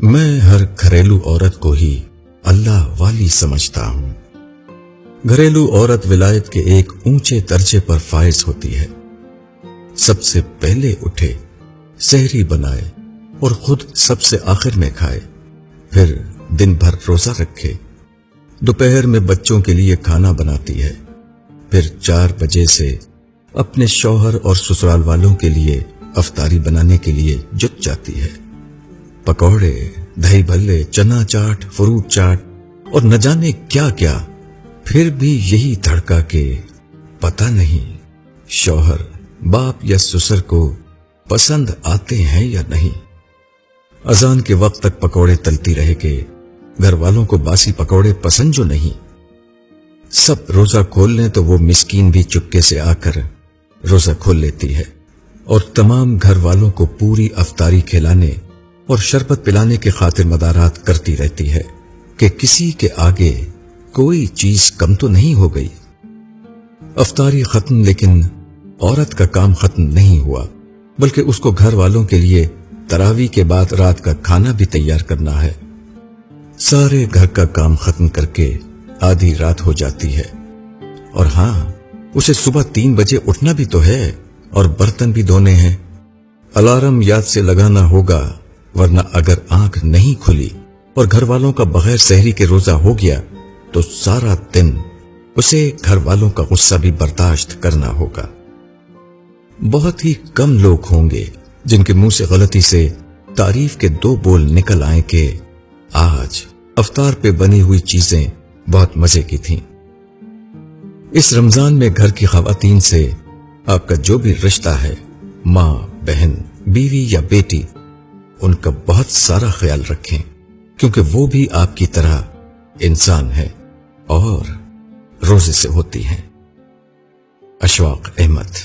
میں ہر گھریلو عورت کو ہی اللہ والی سمجھتا ہوں۔ گھریلو عورت ولایت کے ایک اونچے درجے پر فائز ہوتی ہے۔ سب سے پہلے اٹھے، سحری بنائے اور خود سب سے آخر میں کھائے، پھر دن بھر روزہ رکھے، دوپہر میں بچوں کے لیے کھانا بناتی ہے، پھر 4 بجے سے اپنے شوہر اور سسرال والوں کے لیے افطاری بنانے کے لیے جت جاتی ہے۔ پکوڑے، دہی بھلے، چنا چاٹ، فروٹ چاٹ اور نہ جانے کیا کیا، پھر بھی یہی دھڑکا کہ پتہ نہیں شوہر، باپ یا سسر کو پسند آتے ہیں یا نہیں۔ اذان کے وقت تک پکوڑے تلتی رہے کہ گھر والوں کو باسی پکوڑے پسند جو نہیں۔ سب روزہ کھول لیں تو وہ مسکین بھی چپکے سے آ کر روزہ کھول لیتی ہے اور تمام گھر والوں کو پوری افطاری کھلانے اور شربت پلانے کے خاطر مدارات کرتی رہتی ہے کہ کسی کے آگے کوئی چیز کم تو نہیں ہو گئی۔ افطاری ختم، لیکن عورت کا کام ختم نہیں ہوا، بلکہ اس کو گھر والوں کے لیے تراویح کے بعد رات کا کھانا بھی تیار کرنا ہے۔ سارے گھر کا کام ختم کر کے آدھی رات ہو جاتی ہے، اور ہاں، اسے صبح 3 بجے اٹھنا بھی تو ہے اور برتن بھی دھونے ہیں۔ الارم یاد سے لگانا ہوگا، ورنہ اگر آنکھ نہیں کھلی اور گھر والوں کا بغیر سحری کے روزہ ہو گیا تو سارا دن اسے گھر والوں کا غصہ بھی برداشت کرنا ہوگا۔ بہت ہی کم لوگ ہوں گے جن کے منہ سے غلطی سے تعریف کے 2 بول نکل آئیں کہ آج افطار پہ بنی ہوئی چیزیں بہت مزے کی تھیں۔ اس رمضان میں گھر کی خواتین سے آپ کا جو بھی رشتہ ہے، ماں، بہن، بیوی یا بیٹی، ان کا بہت سارا خیال رکھیں، کیونکہ وہ بھی آپ کی طرح انسان ہے اور روزے سے ہوتی ہیں۔ اشواق احمد۔